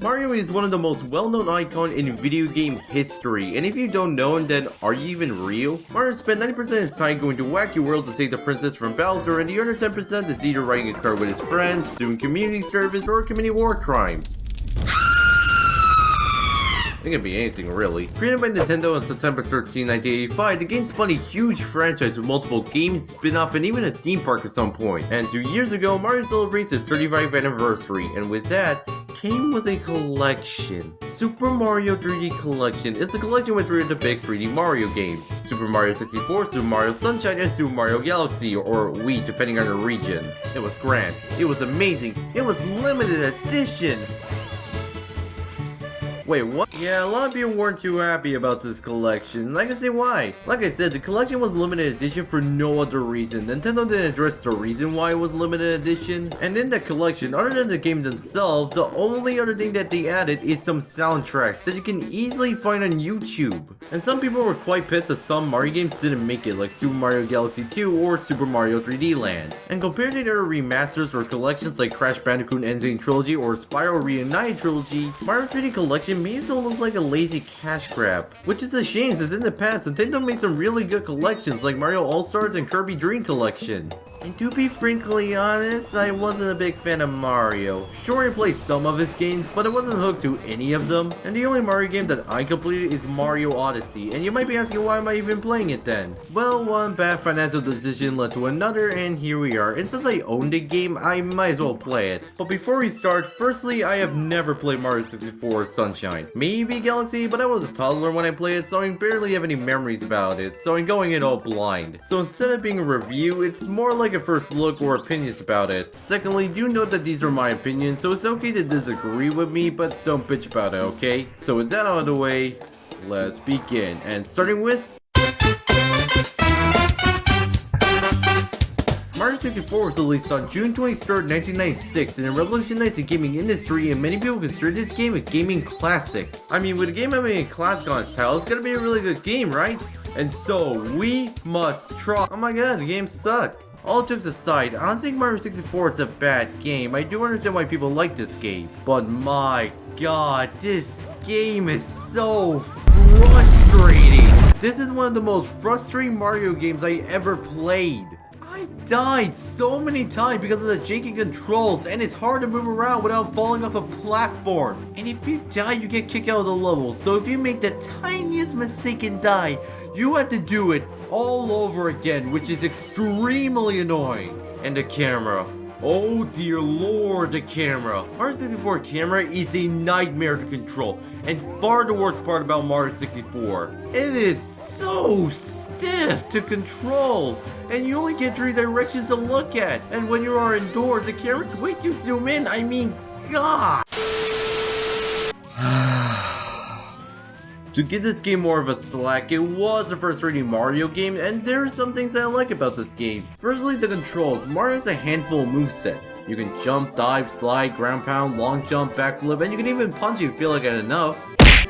Mario is one of the most well-known icons in video game history, and if you don't know him, then are you even real? Mario spent 90% of his time going to wacky world to save the princess from Bowser, and the other 10% is either writing his card with his friends, doing community service, or committing war crimes. It can be anything really. Created by Nintendo on September 13, 1985, the game spun a huge franchise with multiple games, spin-off, and even a theme park at some point. And 2 years ago, Mario celebrates his 35th anniversary, and with that, came with a collection. Super Mario 3D Collection is a collection with 3 of the big 3D Mario games. Super Mario 64, Super Mario Sunshine, and Super Mario Galaxy, or Wii depending on the region. It was grand, it was amazing, it was limited edition! Wait, what? Yeah, a lot of people weren't too happy about this collection, and I can see why. Like I said, the collection was limited edition for no other reason. Nintendo didn't address the reason why it was limited edition. And in the collection, other than the games themselves, the only other thing that they added is some soundtracks that you can easily find on YouTube. And some people were quite pissed that some Mario games didn't make it, like Super Mario Galaxy 2 or Super Mario 3D Land. And compared to their remasters or collections like Crash Bandicoot N. Zane Trilogy or Spyro Reunited Trilogy, Mario 3D Collection made it look like a lazy cash grab, which is a shame since in the past Nintendo made some really good collections like Mario All-Stars and Kirby Dream Collection. And to be frankly honest, I wasn't a big fan of Mario. Sure, I played some of his games, but I wasn't hooked to any of them. And the only Mario game that I completed is Mario Odyssey, and you might be asking why am I even playing it then? Well, one bad financial decision led to another, and here we are. And since I own the game, I might as well play it. But before we start, firstly, I have never played Mario 64 Sunshine. Maybe Galaxy, but I was a toddler when I played it, so I barely have any memories about it, so I'm going in all blind. So instead of being a review, it's more like a first look or opinions about it. Secondly, do note that these are my opinions, so it's okay to disagree with me, but don't bitch about it, okay? So with that out of the way, let's begin. And starting with Mario 64 was released on June 23rd, 1996, and it revolutionized the gaming industry, and many people consider this game a gaming classic. I mean, with a game having a classic on its title, it's gonna be a really good game, right? And so, we must try. Oh my god, the game sucked. All jokes aside, I don't think Mario 64 is a bad game. I do understand why people like this game. But my god, this game is so frustrating. This is one of the most frustrating Mario games I ever played. I died so many times because of the janky controls, and it's hard to move around without falling off a platform. And if you die, you get kicked out of the level. So if you make the tiniest mistake and die, you have to do it all over again, which is extremely annoying. And the camera. Oh dear lord, the camera. Mario 64 camera is a nightmare to control, and far the worst part about Mario 64. It is so stiff to control, and you only get 3 directions to look at, and when you are indoors, the camera's way too zoom in. I mean, god. To give this game more of a slack, it was the first 3D Mario game, and there are some things that I like about this game. Firstly, the controls. Mario has a handful of movesets. You can jump, dive, slide, ground pound, long jump, backflip, and you can even punch if you feel like it enough.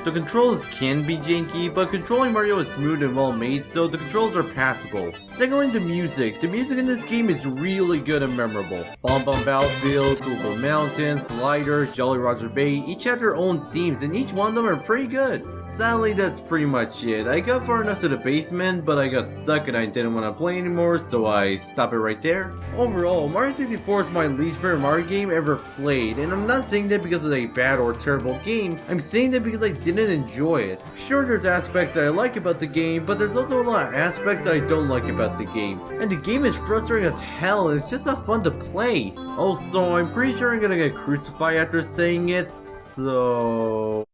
The controls can be janky, but controlling Mario is smooth and well made, so the controls are passable. Secondly, the music. The music in this game is really good and memorable. Bomb Bomb Battlefield, Google Mountain, Slider, Jolly Roger Bay, each have their own themes, and each one of them are pretty good. Sadly, that's pretty much it. I got far enough to the basement, but I got stuck and I didn't want to play anymore, so I stopped it right there. Overall, Mario 64 is my least favorite Mario game ever played, and I'm not saying that because it's a bad or terrible game. I'm saying that because I didn't enjoy it. Sure, there's aspects that I like about the game, but there's also a lot of aspects that I don't like about the game. And the game is frustrating as hell, and it's just not fun to play. Also, I'm pretty sure I'm gonna get crucified after saying it, so...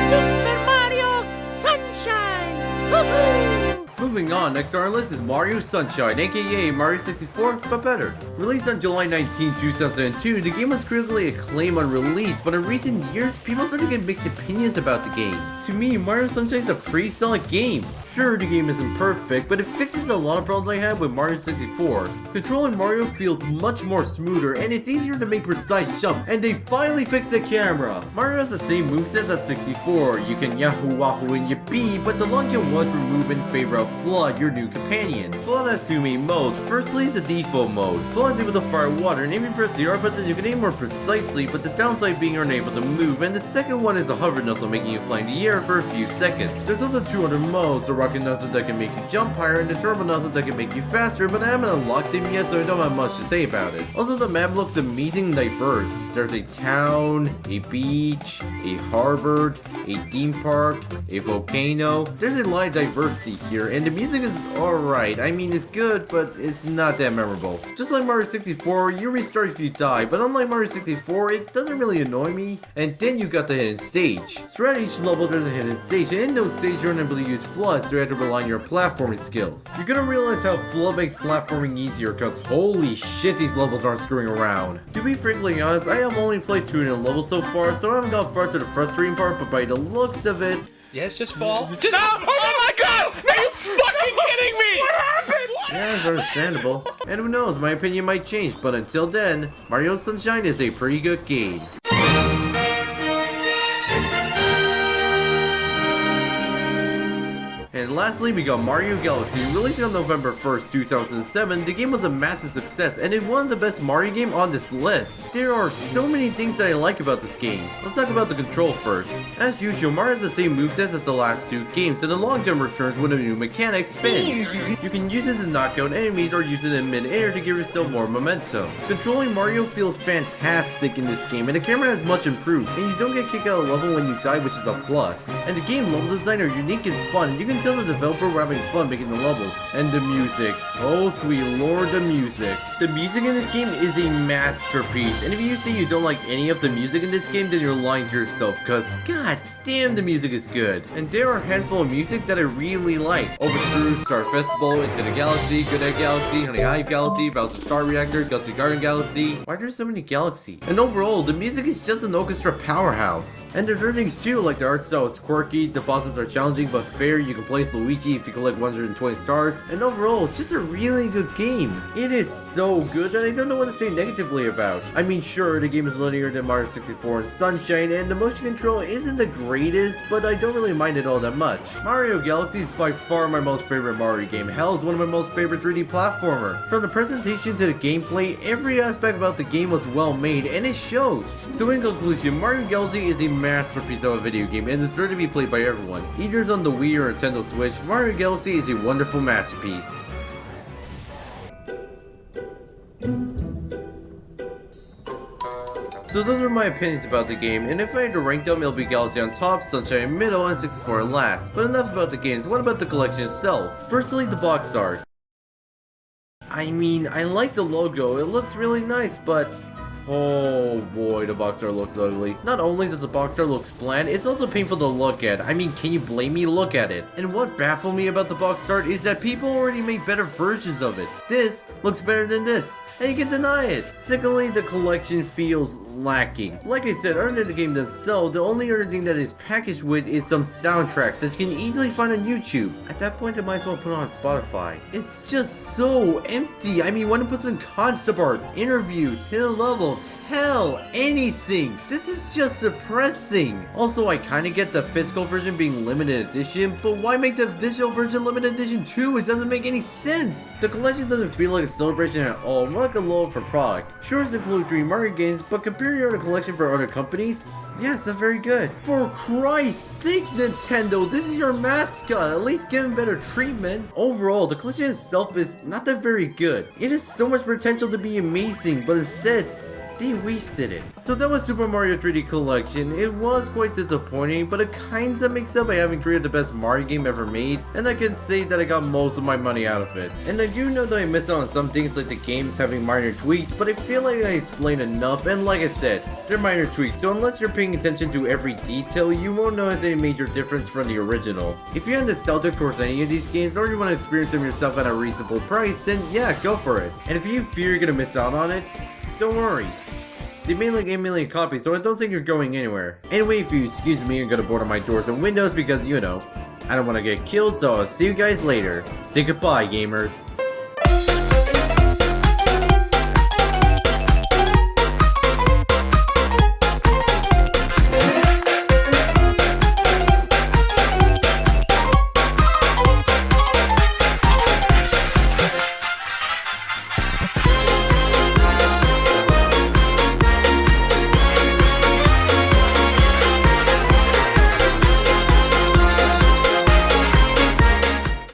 Super Mario Sunshine! Woohoo! Moving on, next on our list is Mario Sunshine, aka Mario 64, but better. Released on July 19, 2002, the game was critically acclaimed on release, but in recent years, people started to get mixed opinions about the game. to me, Mario Sunshine is a pretty solid game. Sure, the game isn't perfect, but it fixes a lot of problems I had with Mario 64. Controlling Mario feels much more smoother, and it's easier to make precise jumps, and they finally fixed the camera. Mario has the same movesets as 64. You can Yahoo Wahoo and Yippee, but the long jump was removed in favor of Flood, your new companion. Flood has two main modes. Firstly is the default mode. Flood is able to fire water, and if you press the R button, you can aim more precisely, but the downside being you're unable to move, and the second one is the hover nuzzle, making you fly in the air for a few seconds. There's also two other modes, the rocket nuzzle that can make you jump higher, and the turbo nuzzle that can make you faster, but I haven't unlocked them yet, so I don't have much to say about it. Also, the map looks amazing and diverse. There's a town, a beach, a harbor, a theme park, a volcano. There's a lot of diversity here, and the music is alright. I mean, it's good, but it's not that memorable. Just like Mario 64, you restart if you die, but unlike Mario 64, it doesn't really annoy me. And then you got the hidden stage. Throughout each level there's a hidden stage, and in those stages you're unable to use floods, so you have to rely on your platforming skills. You're gonna realize how flood makes platforming easier, cause holy shit, these levels aren't screwing around. To be frankly honest, I have only played 2 in a level so far, so I haven't got far to the frustrating part, but by the looks of it... Yes, just fall. Just no! Oh my god! Are you fucking kidding me? What happened? Yeah, it's understandable. And who knows, my opinion might change, but until then, Mario Sunshine is a pretty good game. And lastly, we got Mario Galaxy. Releasing on November 1st, 2007, the game was a massive success, and it won the best Mario game on this list. There are so many things that I like about this game. Let's talk about the control first. As usual, Mario has the same movesets as the last 2 games, and the long jump returns with a new mechanic, spin. You can use it to knock out enemies or use it in mid-air to give yourself more momentum. Controlling Mario feels fantastic in this game, and the camera has much improved, and you don't get kicked out of level when you die, which is a plus. And the game level design are unique and fun, and you can tell the developer were having fun making the levels. And the music. Oh sweet lord, the music. The music in this game is a masterpiece, and if you say you don't like any of the music in this game, then you're lying to yourself, cause god damn the music is good. And there are a handful of music that I really like. Overthrew, Star Festival, Into the Galaxy, Good Egg Galaxy, Honey Hive Galaxy, Bowser Star Reactor, Galaxy Garden Galaxy. Why are there so many galaxies? And overall, the music is just an orchestra powerhouse. And there's other things too, like the art style is quirky, the bosses are challenging but fair, you can play as Luigi if you collect 120 stars, and overall, it's just a really good game. It is so good that I don't know what to say negatively about. I mean, sure, the game is linear than Mario 64 and Sunshine, and the motion control isn't the greatest, but I don't really mind it all that much. Mario Galaxy is by far my most favorite Mario game. Hell, is one of my most favorite 3D platformer. From the presentation to the gameplay, every aspect about the game was well made, and it shows. So in conclusion, Mario Galaxy is a masterpiece of a video game, and it's ready to be played by everyone. Either it's on the Wii or Nintendo Switch, Mario Galaxy is a wonderful masterpiece. So those are my opinions about the game, and if I had to rank them, it'll be Galaxy on top, Sunshine in middle, and 64 last. But enough about the games, what about the collection itself? Firstly, the box art. I mean, I like the logo, it looks really nice, but... oh boy, the box art looks ugly. Not only does the box art look bland, it's also painful to look at. I mean, can you blame me? Look at it. And what baffled me about the box art is that people already made better versions of it. This looks better than this, and you can deny it. Secondly, the collection feels lacking. Like I said, other than the game does sell, the only other thing that is packaged with is some soundtracks that you can easily find on YouTube. At that point, I might as well put it on Spotify. It's just so empty. I mean, when it puts in concept art, interviews, hidden levels, hell, anything. This is just depressing. Also, I kinda get the physical version being limited edition, but why make the digital version limited edition too? It doesn't make any sense. The collection doesn't feel like a celebration at all, more like a lull for product. Sure, it's included 3 Mario games, but comparing your other collection for other companies, yeah, it's not very good. For Christ's sake, Nintendo, this is your mascot. At least give him better treatment. Overall, the collection itself is not that very good. It has so much potential to be amazing, but instead, they wasted it. So that was Super Mario 3D Collection. It was quite disappointing, but it kinda makes up by having created the best Mario game ever made, and I can say that I got most of my money out of it. And I do know that I missed out on some things like the games having minor tweaks, but I feel like I explained enough, and like I said, they're minor tweaks, so unless you're paying attention to every detail, you won't notice any major difference from the original. If you're nostalgic towards any of these games, or you want to experience them yourself at a reasonable price, then yeah, go for it. And if you fear you're gonna miss out on it, don't worry. They made like 8 million copies, so I don't think you're going anywhere. Anyway, if you excuse me, I'm gonna board on my doors and windows because, you know, I don't want to get killed, so I'll see you guys later. Say goodbye, gamers.